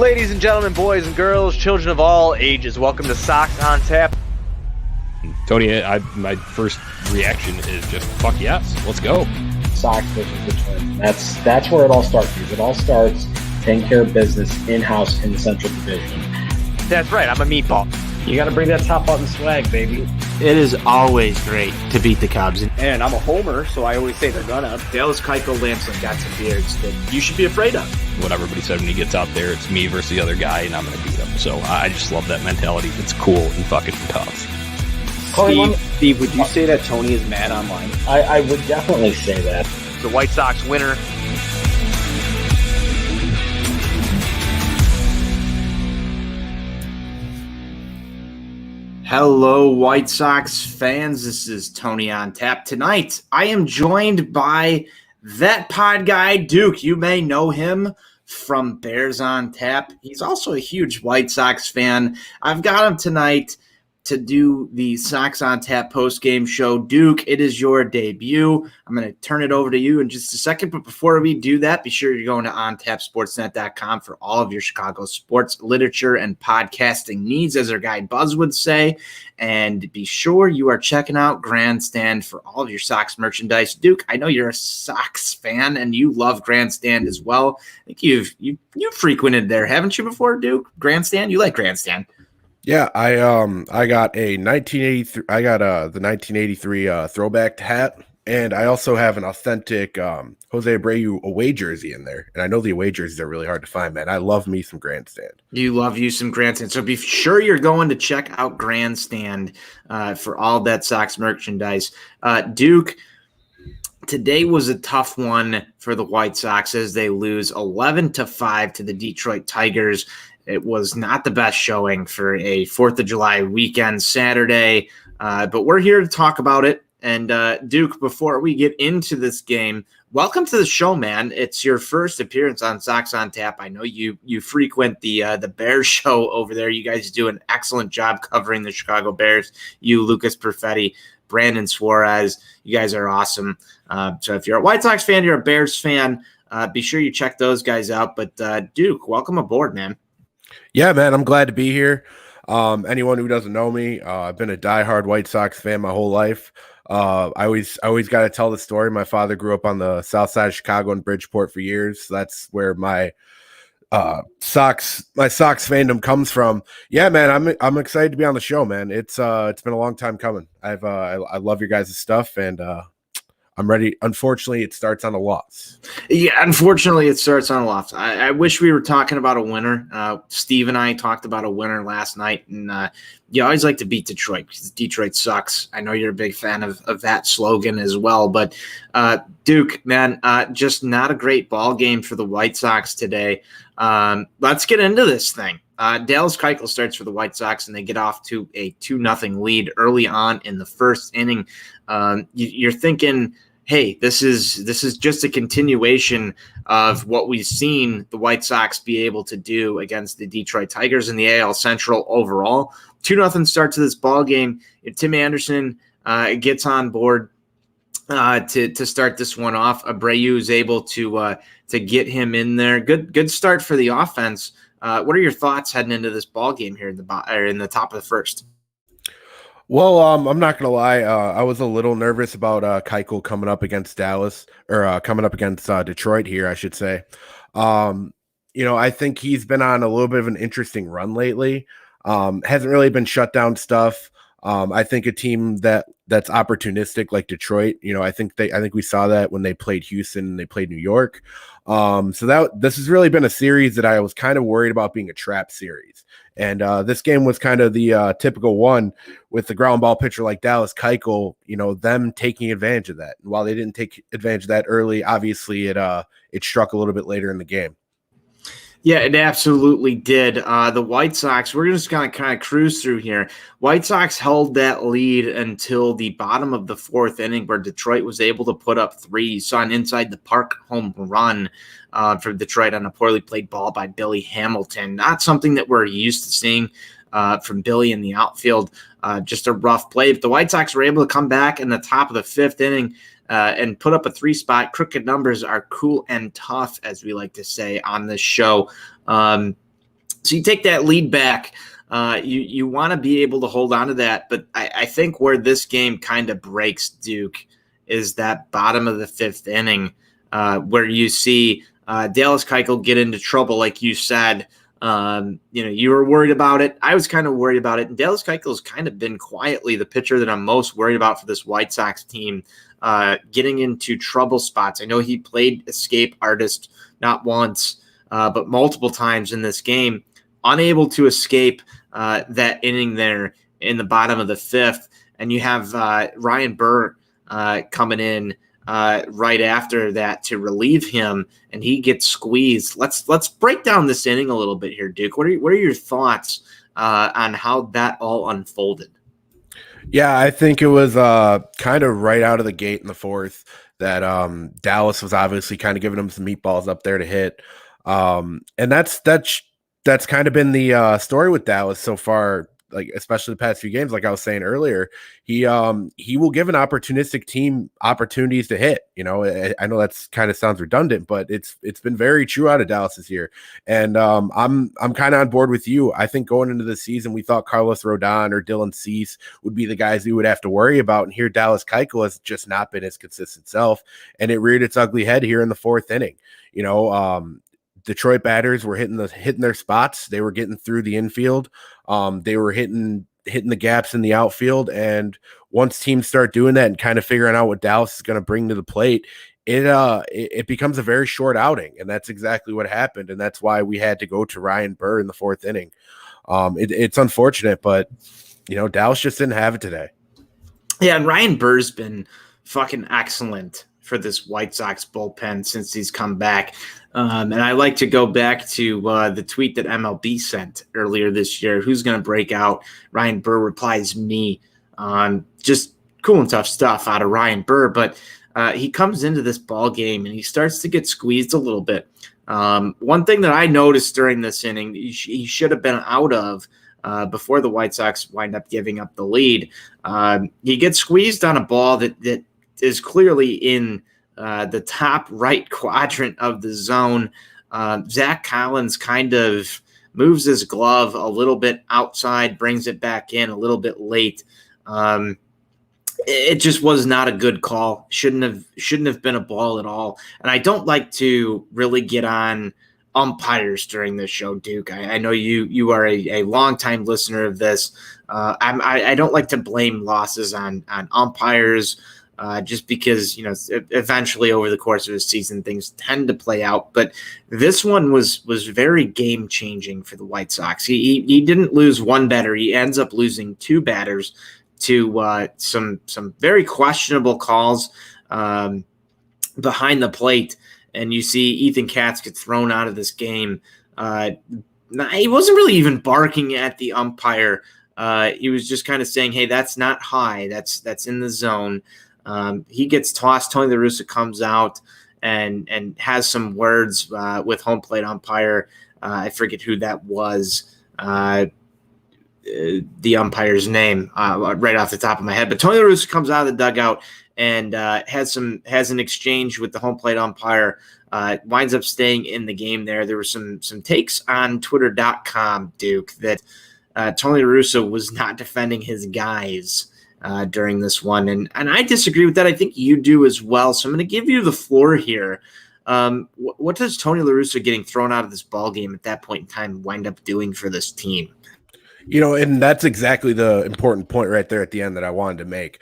Ladies and gentlemen, boys and girls, children of all ages, welcome to Sox on Tap. Tony, my first reaction is just, fuck yes, let's go. Sox versus the Twins. That's where it all starts. Because it all starts taking care of business in-house in the Central Division. That's right, I'm a meatball. You got to bring that top button swag, baby. It is always great to beat the Cubs. And I'm a homer, so I always say they're gonna. Dallas Keuchel Lamson got some beards that you should be afraid of. What everybody said when he gets out there, it's me versus the other guy, and I'm going to beat him. So I just love that mentality. It's cool and fucking tough. Steve, would you say that Tony is mad online? I would definitely say that. The White Sox winner. Hello, White Sox fans. This is Tony on Tap. Tonight, I am joined by that pod guy, Duke. You may know him from Bears on Tap. He's also a huge White Sox fan. I've got him tonight to do the Sox on Tap post-game show. Duke, it is your debut. I'm going to turn it over to you in just a second, but before we do that, be sure you're going to ontapsportsnet.com for all of your Chicago sports, literature, and podcasting needs, as our guy Buzz would say, and be sure you are checking out Grandstand for all of your Sox merchandise. Duke, I know you're a Sox fan, and you love Grandstand as well. I think you've frequented there, haven't you, before, Duke? Grandstand? You like Grandstand? Yeah, I got a 1983. I got the 1983 throwback hat, and I also have an authentic Jose Abreu away jersey in there. And I know the away jerseys are really hard to find, man. I love me some Grandstand. You love you some Grandstand, so be sure you're going to check out Grandstand for all that Sox merchandise. Duke, today was a tough one for the White Sox as they lose 11-5 to the Detroit Tigers. It was not the best showing for a 4th of July weekend Saturday, but we're here to talk about it. And Duke, before we get into this game, welcome to the show, man. It's your first appearance on Sox on Tap. I know you frequent the Bears show over there. You guys do an excellent job covering the Chicago Bears. You, Lucas Perfetti, Brandon Suarez, you guys are awesome. So if you're a White Sox fan, you're a Bears fan, be sure you check those guys out. But Duke, welcome aboard, man. Yeah, man, I'm glad to be here. Anyone who doesn't know me, I've been a diehard White Sox fan my whole life. I always got to tell the story. My father grew up on the south side of Chicago in Bridgeport for years. That's where my Sox fandom comes from. Yeah, man, I'm excited to be on the show, man. It's been a long time coming. I love your guys' stuff, and I'm ready. Unfortunately, it starts on a loss. Yeah, unfortunately, it starts on a loss. I wish we were talking about a winner. Steve and I talked about a winner last night, and you always like to beat Detroit because Detroit sucks. I know you're a big fan of that slogan as well. But Duke, man, just not a great ball game for the White Sox today. Let's get into this thing. Dallas Keuchel starts for the White Sox, and they get off to a 2-0 lead early on in the first inning. You're thinking, hey, this is just a continuation of what we've seen the White Sox be able to do against the Detroit Tigers in the AL Central overall. 2-0 start to this ball game. Tim Anderson gets on board to start this one off. Abreu is able to get him in there. Good start for the offense. What are your thoughts heading into this ball game here in the top of the first? Well, I'm not gonna lie. I was a little nervous about Keuchel coming up against Detroit here, I should say. I think he's been on a little bit of an interesting run lately. Hasn't really been shut down stuff. I think a team that's opportunistic like Detroit, I think we saw that when they played Houston and they played New York. So this has really been a series that I was kind of worried about being a trap series. And this game was kind of the typical one with the ground ball pitcher like Dallas Keuchel, them taking advantage of that. And while they didn't take advantage of that early, obviously it struck a little bit later in the game. Yeah, it absolutely did. The White Sox, we're just going to kind of cruise through here. White Sox held that lead until the bottom of the fourth inning where Detroit was able to put up 3. You saw an inside the park home run for Detroit on a poorly played ball by Billy Hamilton. Not something that we're used to seeing from Billy in the outfield. Just a rough play. But the White Sox were able to come back in the top of the fifth inning and put up a 3-spot. Crooked numbers are cool and tough, as we like to say on this show. So you take that lead back. You want to be able to hold on to that. But I think where this game kind of breaks, Duke, is that bottom of the fifth inning where you see Dallas Keuchel get into trouble, like you said. You were worried about it. I was kind of worried about it. And Dallas Keuchel has kind of been quietly the pitcher that I'm most worried about for this White Sox team, getting into trouble spots. I know he played escape artist not once, but multiple times in this game, unable to escape that inning there in the bottom of the fifth. And you have Ryan Burr coming in right after that to relieve him, and he gets squeezed. Let's break down this inning a little bit here, Duke. What are your thoughts on how that all unfolded? Yeah, I think it was kind of right out of the gate in the fourth that Dallas was obviously kind of giving them some meatballs up there to hit, and that's kind of been the story with Dallas so far. Like, especially the past few games, like I was saying earlier, he will give an opportunistic team opportunities to hit. I know that's kind of sounds redundant, but it's been very true out of Dallas this year. And I'm kind of on board with you. I think going into the season, we thought Carlos Rodon or Dylan Cease would be the guys we would have to worry about. And here, Dallas Keuchel has just not been his consistent self, and it reared its ugly head here in the fourth inning. Detroit batters were hitting their spots. They were getting through the infield. They were hitting the gaps in the outfield. And once teams start doing that and kind of figuring out what Dallas is going to bring to the plate, it becomes a very short outing. And that's exactly what happened. And that's why we had to go to Ryan Burr in the fourth inning. It's unfortunate, but Dallas just didn't have it today. Yeah, and Ryan Burr's been fucking excellent for this White Sox bullpen since he's come back. And I like to go back to the tweet that MLB sent earlier this year. Who's going to break out? Ryan Burr replies, me. Just cool and tough stuff out of Ryan Burr. But he comes into this ball game and he starts to get squeezed a little bit. One thing that I noticed during this inning, he should have been out of before the White Sox wind up giving up the lead. He gets squeezed on a ball that is clearly in the top right quadrant of the zone. Zach Collins kind of moves his glove a little bit outside, brings it back in a little bit late. It just was not a good call. Shouldn't have been a ball at all. And I don't like to really get on umpires during this show, Duke. I know you are a longtime listener of this. I don't like to blame losses on umpires. Just because, eventually over the course of the season, things tend to play out. But this one was very game changing for the White Sox. He didn't lose one batter. He ends up losing two batters to some very questionable calls behind the plate. And you see Ethan Katz get thrown out of this game. He wasn't really even barking at the umpire. He was just kind of saying, hey, that's not high. That's in the zone. He gets tossed. Tony La Russa comes out and has some words with home plate umpire. I forget who that was, the umpire's name right off the top of my head. But Tony La Russa comes out of the dugout and has an exchange with the home plate umpire. Winds up staying in the game there. There were some takes on Twitter.com, Duke, that Tony La Russa was not defending his guys during this one. And I disagree with that. I think you do as well. So I'm going to give you the floor here. What does Tony La Russa getting thrown out of this ball game at that point in time wind up doing for this team? And that's exactly the important point right there at the end that I wanted to make.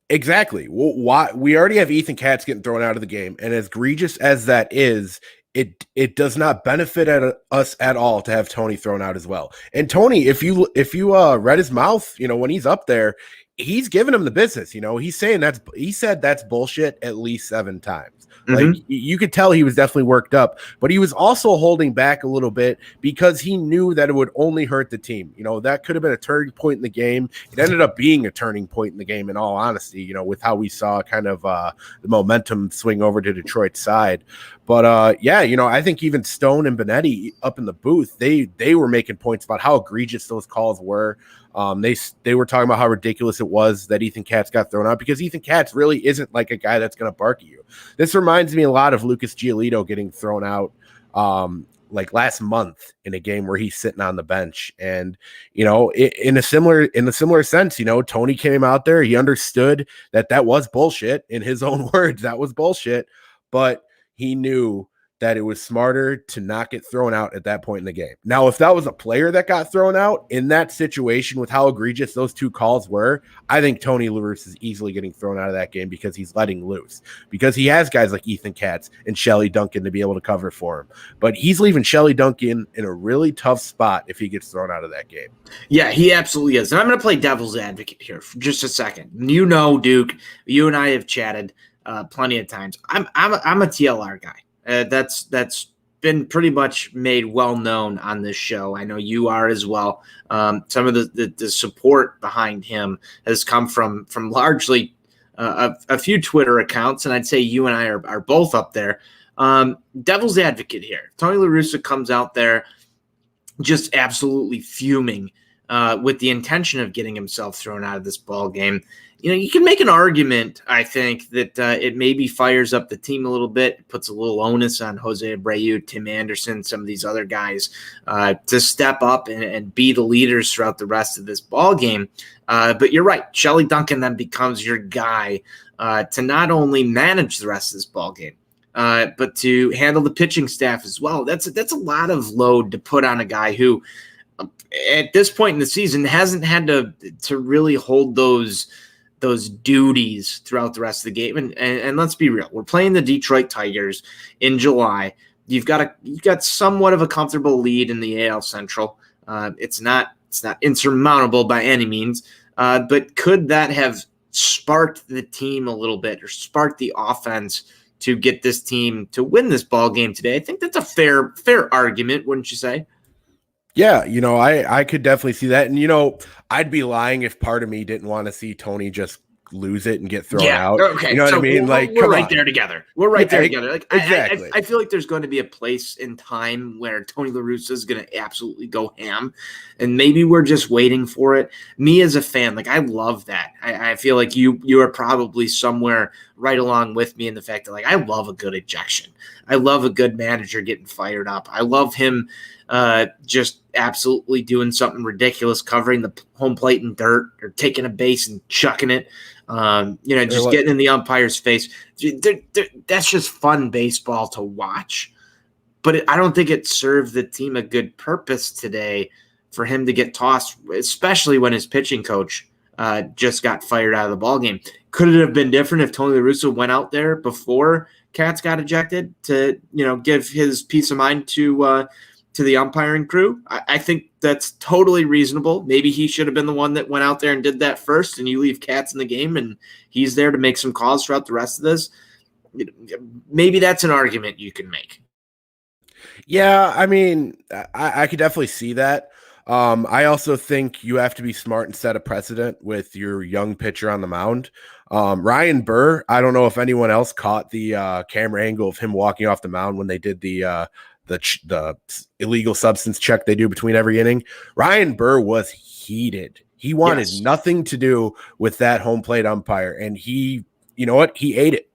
Exactly. Why we already have Ethan Katz getting thrown out of the game, and as egregious as that is, it does not benefit us at all to have Tony thrown out as well. And Tony, if you read his mouth, when he's up there, he's giving him the business. He's saying he said that's bullshit at least 7 times. Like, you could tell he was definitely worked up, but he was also holding back a little bit because he knew that it would only hurt the team. That could have been a turning point in the game. It ended up being a turning point in the game, in all honesty, with how we saw kind of the momentum swing over to Detroit's side. But I think even Stone and Benetti up in the booth, they were making points about how egregious those calls were. They were talking about how ridiculous it was that Ethan Katz got thrown out, because Ethan Katz really isn't like a guy that's going to bark at you. This reminds me a lot of Lucas Giolito getting thrown out like last month in a game where he's sitting on the bench. And, you know, in a similar sense, you know, Tony came out there, he understood that was bullshit in his own words. That was bullshit, but he knew that it was smarter to not get thrown out at that point in the game. Now, if that was a player that got thrown out in that situation with how egregious those two calls were, I think Tony La Russa is easily getting thrown out of that game because he's letting loose, because he has guys like Ethan Katz and Shelley Duncan to be able to cover for him. But he's leaving Shelley Duncan in a really tough spot if he gets thrown out of that game. Yeah, he absolutely is. And I'm going to play devil's advocate here for just a second. You know, Duke, you and I have chatted plenty of times. I'm a TLR guy. That's been pretty much made well known on this show. I know you are as well. Some of the support behind him has come from largely a few Twitter accounts, and I'd say you and I are both up there. Devil's advocate here. Tony La Russa comes out there just absolutely fuming with the intention of getting himself thrown out of this ball game. You know, you can make an argument, I think, that it maybe fires up the team a little bit, puts a little onus on Jose Abreu, Tim Anderson, some of these other guys to step up and be the leaders throughout the rest of this ball game. But you're right. Shelley Duncan then becomes your guy to not only manage the rest of this ball game, but to handle the pitching staff as well. That's a lot of load to put on a guy who, at this point in the season, hasn't had to really hold those duties throughout the rest of the game. And let's be real, we're playing the Detroit Tigers in July. You've got somewhat of a comfortable lead in the AL Central. It's not insurmountable by any means, but could that have sparked the team a little bit or sparked the offense to get this team to win this ball game today? I think that's a fair argument, wouldn't you say? Yeah, you know, I could definitely see that. And, you know, I'd be lying if part of me didn't want to see Tony just lose it and get thrown out. Okay. You know what I mean? We're right there together. We're right there together. Like, exactly. I feel like there's going to be a place in time where Tony La Russa is going to absolutely go ham, and maybe we're just waiting for it. Me as a fan, like, I love that. I feel like you are probably somewhere right along with me in the fact that, like, I love a good ejection. I love a good manager getting fired up. I love him just absolutely doing something ridiculous, covering the home plate in dirt or taking a base and chucking it. Just getting in the umpire's face. That's just fun baseball to watch. But I don't think it served the team a good purpose today for him to get tossed, especially when his pitching coach just got fired out of the ballgame. Could it have been different if Tony La Russa went out there before Katz got ejected to, give his peace of mind to the umpiring crew? I think that's totally reasonable. Maybe he should have been the one that went out there and did that first, and you leave Katz in the game and he's there to make some calls throughout the rest of this. Maybe that's an argument you can make. Yeah, I mean, I could definitely see that. I also think you have to be smart and set a precedent with your young pitcher on the mound. Ryan Burr, I don't know if anyone else caught the camera angle of him walking off the mound when they did the illegal substance check they do between every inning. Ryan Burr was heated. He wanted nothing to do with that home plate umpire, and he ate it.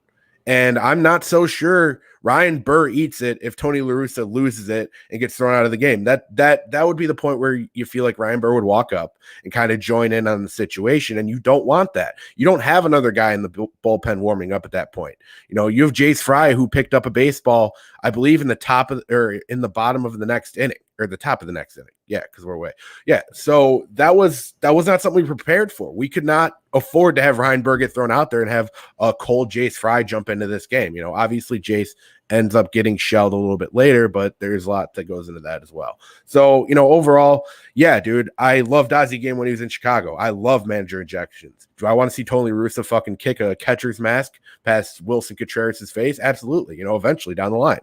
And I'm not so sure Ryan Burr eats it if Tony La Russa loses it and gets thrown out of the game. That would be the point where you feel like Ryan Burr would walk up and kind of join in on the situation, and you don't want that. You don't have another guy in the bullpen warming up at that point. You have Jace Fry, who picked up a baseball, I believe, in the bottom of the next inning, or the top of the next inning. Yeah, because we're away. Yeah, so that was not something we prepared for. We could not afford to have Ryan Burr get thrown out there and have a cold Jace Fry jump into this game. Obviously Jace ends up getting shelled a little bit later, but there's a lot that goes into that as well. So, overall, yeah, dude, I loved Ozzie game when he was in Chicago. I love manager injections. Do I want to see Tony La Russa fucking kick a catcher's mask past Wilson Contreras' face? Absolutely. Eventually down the line.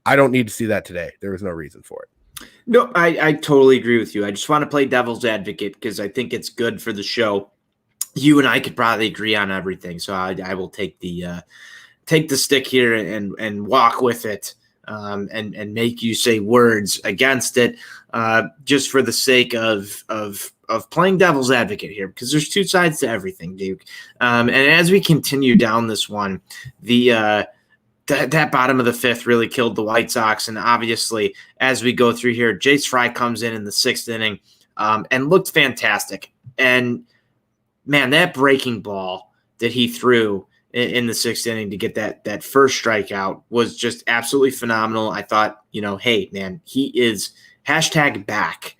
I don't need to see that today. There was no reason for it. No, I totally agree with you. I just want to play devil's advocate because I think it's good for the show. You and I could probably agree on everything, so I will take the stick here and walk with it, and make you say words against it, just for the sake of playing devil's advocate here, because there's two sides to everything, Duke. And as we continue down this one, the that bottom of the fifth really killed the White Sox. And obviously, as we go through here, Jace Fry comes in the sixth inning and looked fantastic. And, man, that breaking ball that he threw in the sixth inning to get that first strikeout was just absolutely phenomenal. I thought, hey, man, he is #back,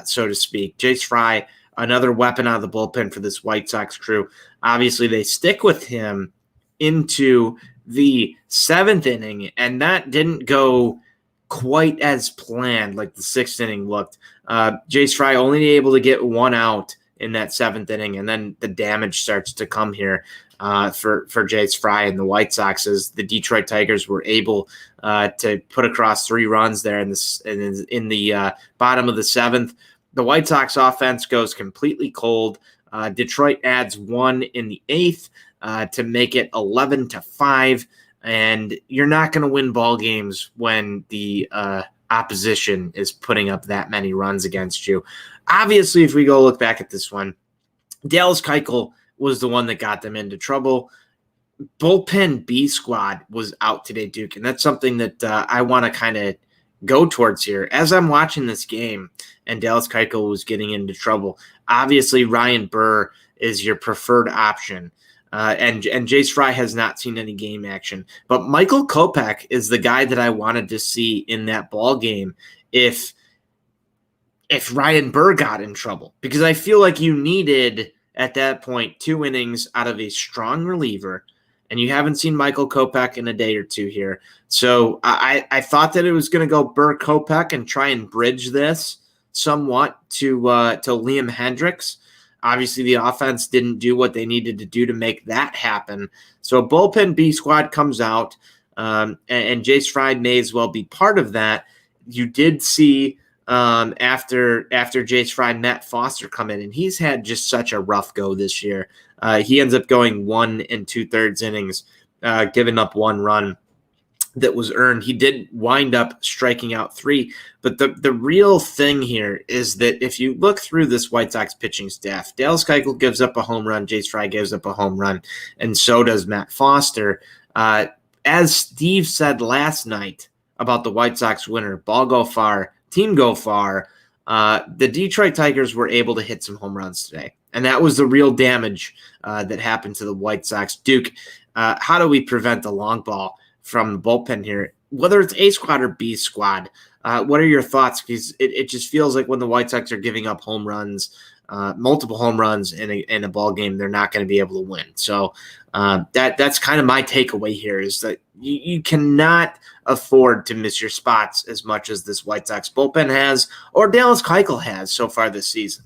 so to speak. Jace Fry, another weapon out of the bullpen for this White Sox crew. Obviously, they stick with him into the seventh inning, and that didn't go quite as planned like the sixth inning looked. Jace Fry only able to get one out in that seventh inning, and then the damage starts to come here for Jace Fry and the White Sox as the Detroit Tigers were able to put across 3 runs there in the bottom of the seventh. The White Sox offense goes completely cold. Detroit adds 1 in the eighth to make it 11-5. And you're not going to win ball games when the opposition is putting up that many runs against you. Obviously, if we go look back at this one, Dallas Keuchel was the one that got them into trouble. Bullpen B squad was out today, Duke, and that's something that I want to kind of go towards here. As I'm watching this game and Dallas Keuchel was getting into trouble, obviously Ryan Burr is your preferred option. And Jace Fry has not seen any game action. But Michael Kopech is the guy that I wanted to see in that ball game if Ryan Burr got in trouble. Because I feel like you needed, at that point, 2 innings out of a strong reliever, and you haven't seen Michael Kopech in a day or two here. So I thought that it was going to go Burr Kopech and try and bridge this somewhat to Liam Hendricks. Obviously, the offense didn't do what they needed to do to make that happen. So bullpen B squad comes out, and Jace Fry may as well be part of that. You did see after Jace Fry, Matt Foster come in, and he's had just such a rough go this year. He ends up going 1 2/3 innings, giving up 1 run that was earned. He did wind up striking out 3, but the real thing here is that if you look through this White Sox pitching staff, Dallas Keuchel gives up a home run, Jace Fry gives up a home run, and so does Matt Foster. As Steve said last night about the White Sox winner, ball go far, team go far, the Detroit Tigers were able to hit some home runs today, and that was the real damage that happened to the White Sox. Duke, how do we prevent the long ball from the bullpen here, whether it's A squad or B squad? What are your thoughts? Because it just feels like when the White Sox are giving up home runs, multiple home runs in a ball game, they're not going to be able to win. So that's kind of my takeaway here is that you cannot afford to miss your spots as much as this White Sox bullpen has or Dallas Keuchel has so far this season.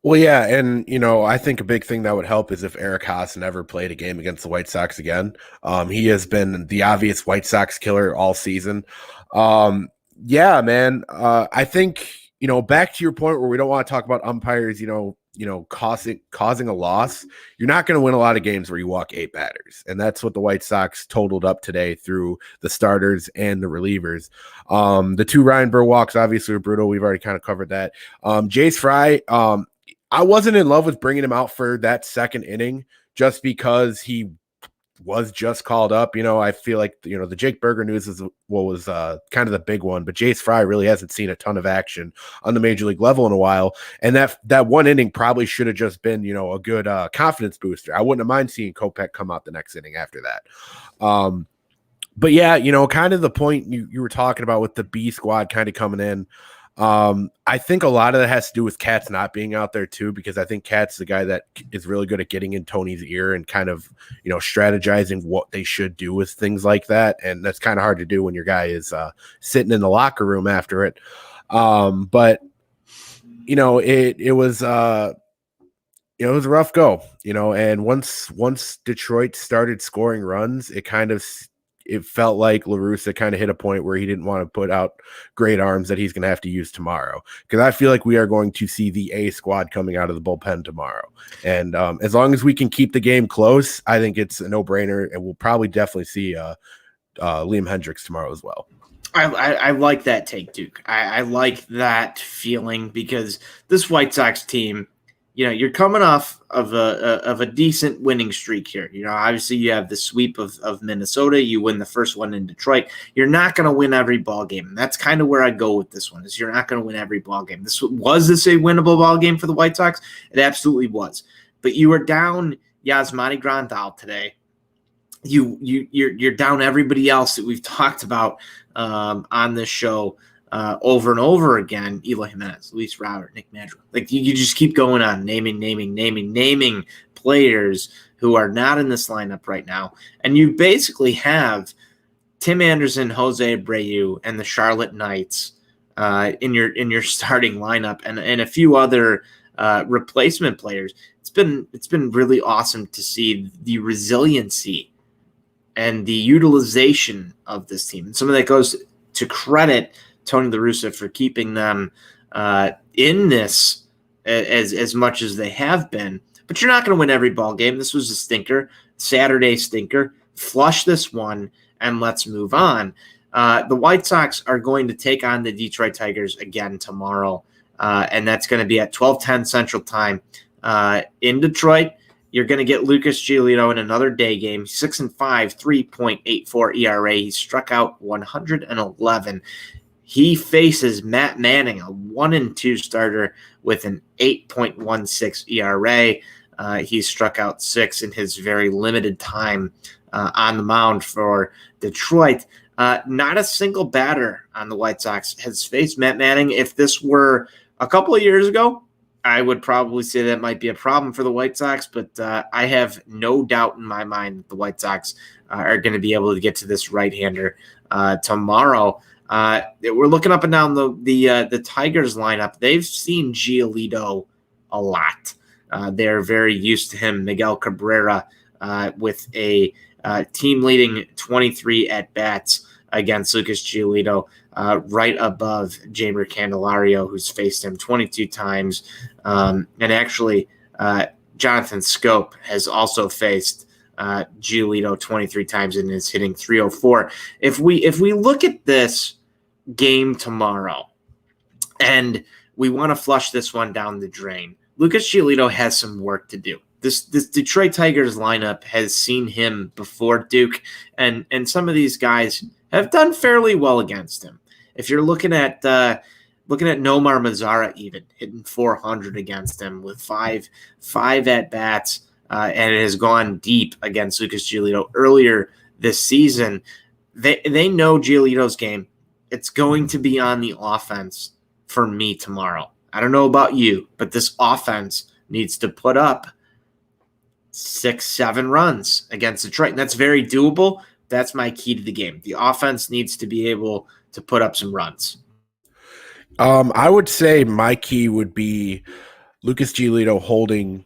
Well, yeah, and I think a big thing that would help is if Eric Haas never played a game against the White Sox again. He has been the obvious White Sox killer all season. Yeah, man. I think back to your point where we don't want to talk about umpires, causing a loss. You're not going to win a lot of games where you walk 8 batters, and that's what the White Sox totaled up today through the starters and the relievers. The 2 Ryan Burr walks obviously were brutal. We've already kind of covered that. Jace Fry. I wasn't in love with bringing him out for that second inning just because he was just called up. I feel like, the Jake Berger news is what was kind of the big one, but Jace Fry really hasn't seen a ton of action on the major league level in a while. And that 1 inning probably should have just been, a good confidence booster. I wouldn't have mind seeing Kopech come out the next inning after that. But yeah, kind of the point you were talking about with the B squad kind of coming in. I think a lot of that has to do with Katz not being out there too, because I think Katz is the guy that is really good at getting in Tony's ear and kind of, strategizing what they should do with things like that. And that's kind of hard to do when your guy is sitting in the locker room after it. But it was it was a rough go, and once Detroit started scoring runs, it felt like La Russa kind of hit a point where he didn't want to put out great arms that he's going to have to use tomorrow. Because I feel like we are going to see the A squad coming out of the bullpen tomorrow. And as long as we can keep the game close, I think it's a no-brainer. And we'll probably definitely see Liam Hendricks tomorrow as well. I like that take, Duke. I like that feeling because this White Sox team, you're coming off of a decent winning streak here. Obviously you have the sweep of Minnesota. You win the first one in Detroit. You're not going to win every ball game. And that's kind of where I go with this one. Is you're not going to win every ball game. Was this a winnable ball game for the White Sox? It absolutely was. But you were down Yasmani Grandal today. You're down everybody else that we've talked about on this show over and over again. Eloy Jimenez, Luis Robert, Nick Madrigal. Like you just keep going on naming players who are not in this lineup right now, and you basically have Tim Anderson, Jose Abreu, and the Charlotte Knights in your starting lineup, and a few other replacement players. It's been really awesome to see the resiliency and the utilization of this team. And some of that goes to credit Tony La Russa for keeping them in this as much as they have been. But you're not going to win every ball game. This was a stinker, Saturday stinker. Flush this one, and let's move on. The White Sox are going to take on the Detroit Tigers again tomorrow, and that's going to be at 12:10 Central Time in Detroit. You're going to get Lucas Giolito in another day game. 6-5, 3.84 ERA. He struck out 111. He faces Matt Manning, a 1-2 starter with an 8.16 ERA. He struck out 6 in his very limited time on the mound for Detroit. Not a single batter on the White Sox has faced Matt Manning. If this were a couple of years ago, I would probably say that might be a problem for the White Sox, but I have no doubt in my mind that the White Sox are going to be able to get to this right-hander tomorrow. We're looking up and down the Tigers lineup. They've seen Giolito a lot. They're very used to him. Miguel Cabrera with a team-leading 23 at-bats against Lucas Giolito, right above Jeimer Candelario, who's faced him 22 times. And actually, Jonathan Scope has also faced Giolito 23 times and is hitting 304. If we look at this game tomorrow and we want to flush this one down the drain, Lucas Giolito has some work to do. This Detroit Tigers lineup has seen him before, Duke, and some of these guys have done fairly well against him. If you're looking at Nomar Mazara, even hitting 400 against him with five at bats, and it has gone deep against Lucas Giolito earlier this season. They know Giolito's game. It's going to be on the offense for me tomorrow. I don't know about you, but this offense needs to put up 6-7 runs against Detroit, and that's very doable. That's my key to the game. The offense needs to be able to put up some runs. I would say my key would be Lucas Giolito holding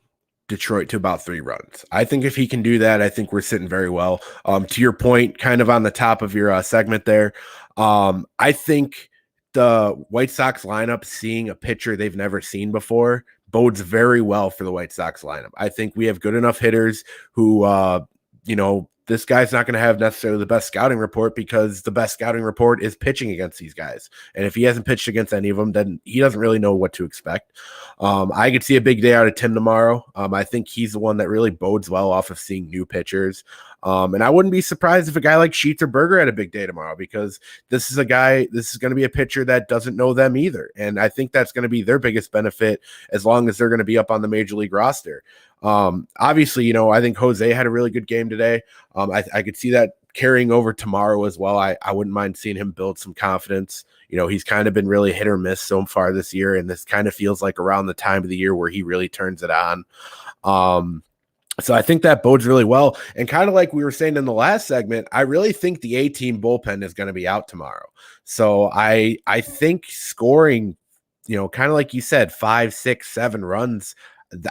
Detroit to about 3 runs. I think if he can do that, I think we're sitting very well. To your point, kind of on the top of your segment there, I think the White Sox lineup, seeing a pitcher they've never seen before, bodes very well for the White Sox lineup. I think we have good enough hitters who, this guy's not going to have necessarily the best scouting report because the best scouting report is pitching against these guys. And if he hasn't pitched against any of them, then he doesn't really know what to expect. I could see a big day out of Tim tomorrow. I think he's the one that really bodes well off of seeing new pitchers. And I wouldn't be surprised if a guy like Sheets or Berger had a big day tomorrow, because this is going to be a pitcher that doesn't know them either. And I think that's going to be their biggest benefit as long as they're going to be up on the major league roster. Obviously, I think Jose had a really good game today. I could see that carrying over tomorrow as well. I wouldn't mind seeing him build some confidence. He's kind of been really hit or miss so far this year, and this kind of feels like around the time of the year where he really turns it on. So I think that bodes really well. And kind of like we were saying in the last segment, I really think the A-team bullpen is going to be out tomorrow. So I think scoring, kind of like you said, 5, 6, 7 runs,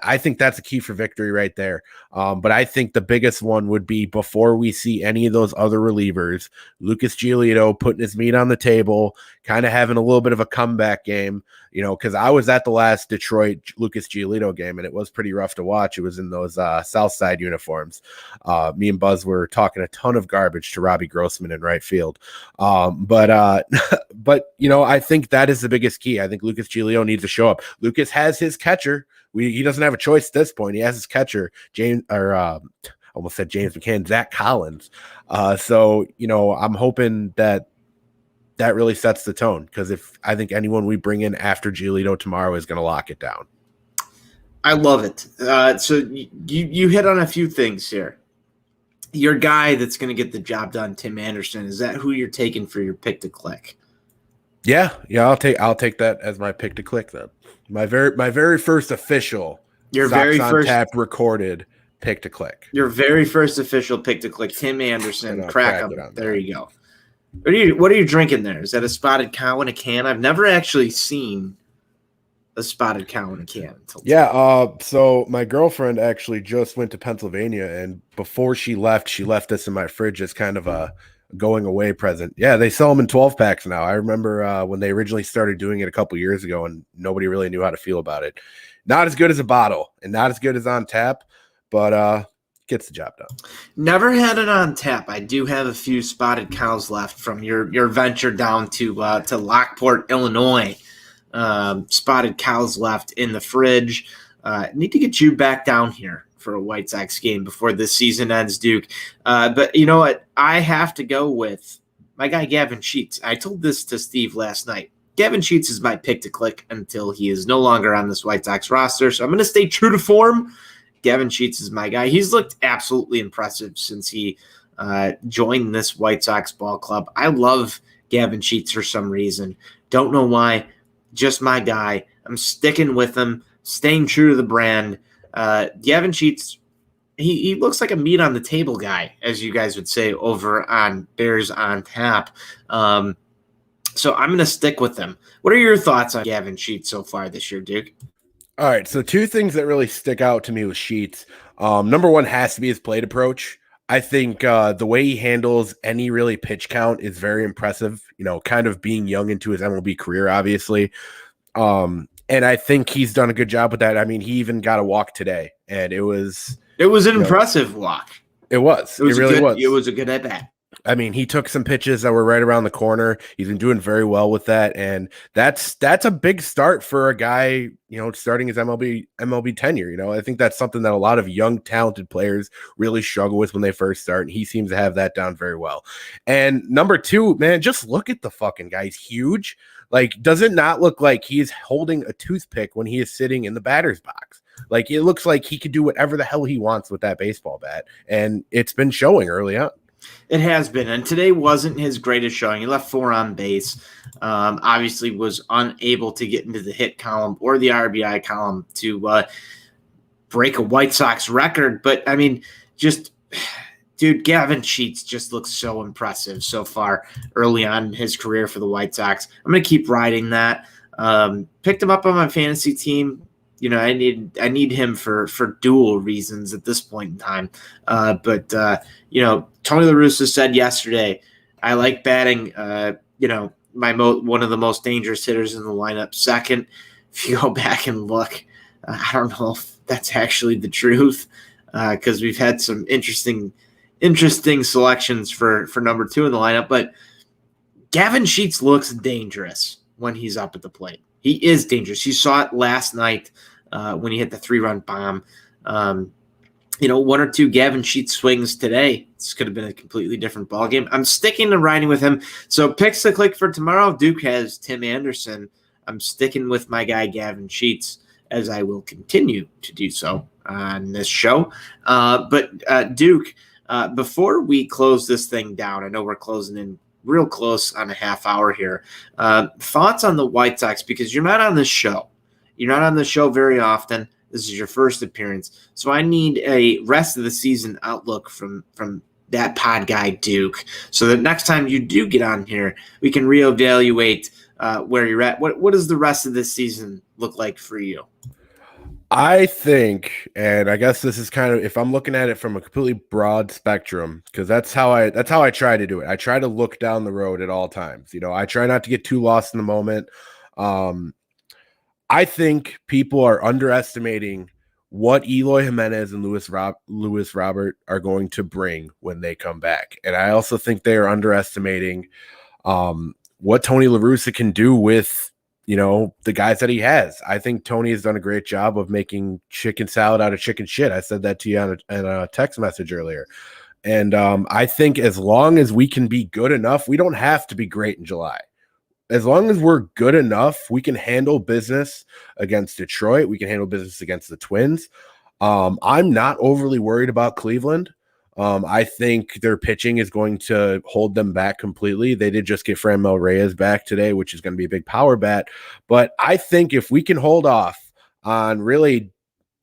I think that's a key for victory right there. But I think the biggest one would be before we see any of those other relievers, Lucas Giolito putting his meat on the table, kind of having a little bit of a comeback game, because I was at the last Detroit Lucas Giolito game, and it was pretty rough to watch. It was in those South Side uniforms. Me and Buzz were talking a ton of garbage to Robbie Grossman in right field. But I think that is the biggest key. I think Lucas Giolito needs to show up. Lucas has his catcher, He doesn't have a choice at this point. He has his catcher, almost said James McCann, Zach Collins. So, I'm hoping that really sets the tone, because I think anyone we bring in after Giolito tomorrow is going to lock it down. I love it. So you hit on a few things here. Your guy that's going to get the job done, Tim Anderson, is that who you're taking for your pick to click? Yeah, I'll take that as my pick to click then. My very first official Tap recorded pick to click. Your very first official pick to click, Tim Anderson, crack him. There you go. What are you drinking there? Is that a spotted cow in a can? I've never actually seen a spotted cow in a can. So my girlfriend actually just went to Pennsylvania, and before she left this in my fridge as kind of a going away present. Yeah, they sell them in 12 packs now. I remember when they originally started doing it a couple years ago, and nobody really knew how to feel about it. Not as good as a bottle and not as good as on tap, but gets the job done. Never had it on tap. I do have a few spotted cows left from your venture down to Lockport, Illinois. Spotted cows left in the fridge. Need to get you back down here for a White Sox game before this season ends, Duke. But you know what? I have to go with my guy Gavin Sheets. I told this to Steve last night. Gavin Sheets is my pick to click until he is no longer on this White Sox roster. So I'm going to stay true to form. Gavin Sheets is my guy. He's looked absolutely impressive since he joined this White Sox ball club. I love Gavin Sheets for some reason. Don't know why. Just my guy. I'm sticking with him, staying true to the brand. Gavin Sheets, he looks like a meat on the table guy, as you guys would say over on Bears on Tap. So I'm going to stick with him. What are your thoughts on Gavin Sheets so far this year, Duke? All right, so two things that really stick out to me with Sheets. Number one has to be his plate approach. I think the way he handles any really pitch count is very impressive, kind of being young into his MLB career, obviously. And I think he's done a good job with that. I mean, he even got a walk today, and it was an impressive walk. It was. It really was. It was a good at-bat. I mean, he took some pitches that were right around the corner. He's been doing very well with that, and that's a big start for a guy, starting his MLB tenure. I think that's something that a lot of young, talented players really struggle with when they first start, and he seems to have that down very well. And number two, man, just look at the fucking guy. He's huge. Like, does it not look like he's holding a toothpick when he is sitting in the batter's box? Like, it looks like he could do whatever the hell he wants with that baseball bat, and it's been showing early on. It has been, and today wasn't his greatest showing. He left 4 on base. Obviously was unable to get into the hit column or the RBI column to break a White Sox record. But, I mean, dude, Gavin Sheets just looks so impressive so far early on in his career for the White Sox. I'm going to keep riding that. Picked him up on my fantasy team. I need him for dual reasons at this point in time. But Tony La Russa said yesterday, I like batting, one of the most dangerous hitters in the lineup second. If you go back and look, I don't know if that's actually the truth, because we've had some interesting selections for number 2 in the lineup. But Gavin Sheets looks dangerous when he's up at the plate. He is dangerous. You saw it last night when he hit the 3-run bomb. 1 or 2 Gavin Sheets swings today. This could have been a completely different ballgame. I'm sticking to riding with him. So picks to click for tomorrow. Duke has Tim Anderson. I'm sticking with my guy Gavin Sheets, as I will continue to do so on this show. But Duke, before we close this thing down, I know we're closing in real close on a half hour here. Thoughts on the White Sox, because you're not on this show. You're not on the show very often. This is your first appearance. So I need a rest of the season outlook from that pod guy, Duke, so that next time you do get on here, we can reevaluate where you're at. What does the rest of this season look like for you? I think, and I guess this is kind of, if I'm looking at it from a completely broad spectrum, because that's how I try to do it. I try to look down the road at all times. I try not to get too lost in the moment. I think people are underestimating what Eloy Jimenez and Luis Robert are going to bring when they come back. And I also think they are underestimating what Tony La Russa can do with the guys that he has. I think Tony has done a great job of making chicken salad out of chicken shit. I said that to you on a text message earlier. And I think as long as we can be good enough, we don't have to be great in July. As long as we're good enough, we can handle business against Detroit. We can handle business against the Twins. I'm not overly worried about Cleveland. I think their pitching is going to hold them back completely. They did just get Franmil Reyes back today, which is going to be a big power bat. But I think if we can hold off on really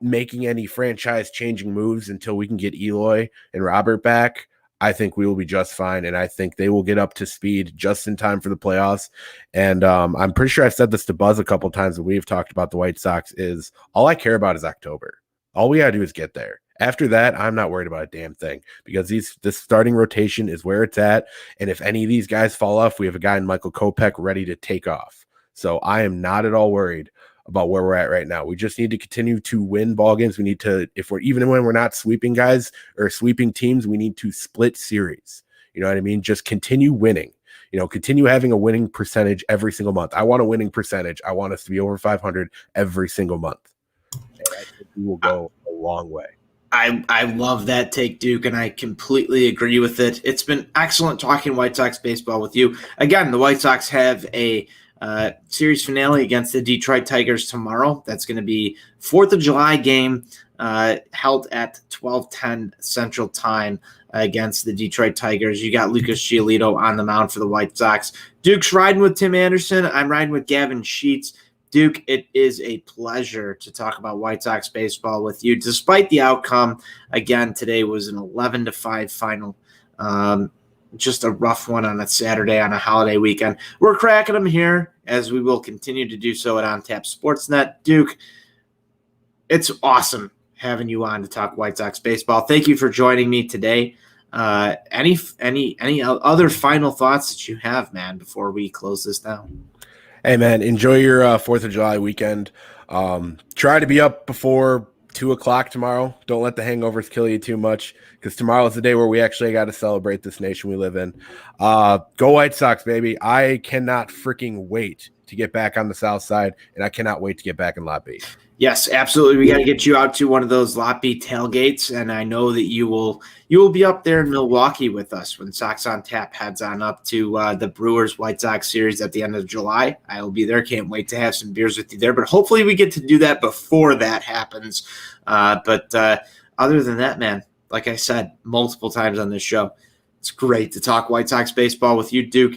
making any franchise-changing moves until we can get Eloy and Robert back, I think we will be just fine, and I think they will get up to speed just in time for the playoffs. And I'm pretty sure I've said this to Buzz a couple times when we've talked about the White Sox is all I care about is October. All we got to do is get there. After that, I'm not worried about a damn thing because this starting rotation is where it's at, and if any of these guys fall off, we have a guy in Michael Kopech ready to take off. So I am not at all worried about where we're at right now. We just need to continue to win ball games. We need to, even when we're not sweeping guys or sweeping teams, we need to split series. You know what I mean? Just continue winning. Continue having a winning percentage every single month. I want a winning percentage. I want us to be over 500 every single month. And I think we will go a long way. I love that take, Duke, and I completely agree with it. It's been excellent talking White Sox baseball with you. Again, the White Sox have a series finale against the Detroit Tigers tomorrow. That's going to be 4th of July game held at 12:10 Central Time against the Detroit Tigers. You got Lucas Giolito on the mound for the White Sox. Duke's riding with Tim Anderson. I'm riding with Gavin Sheets. Duke, it is a pleasure to talk about White Sox baseball with you. Despite the outcome, again, today was an 11-5 final. Just a rough one on a Saturday on a holiday weekend. We're cracking them here, as we will continue to do so at OnTap Sportsnet. Duke, it's awesome having you on to talk White Sox baseball. Thank you for joining me today. Any other final thoughts that you have, man, before we close this down? Hey, man, enjoy your 4th of July weekend. Try to be up before 2 o'clock tomorrow. Don't let the hangovers kill you too much, because tomorrow is the day where we actually got to celebrate this nation we live in. Go White Sox, baby. I cannot freaking wait to get back on the South Side, and I cannot wait to get back in Lot B. Yes, absolutely. We got to get you out to one of those Lot B tailgates, and I know that you will be up there in Milwaukee with us when Sox on Tap heads on up to the Brewers White Sox series at the end of July. I will be there. Can't wait to have some beers with you there, but hopefully we get to do that before that happens. But other than that, man, like I said multiple times on this show, it's great to talk White Sox baseball with you, Duke.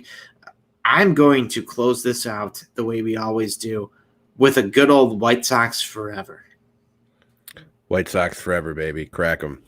I'm going to close this out the way we always do, with a good old White Sox forever. White Sox forever, baby. Crack 'em.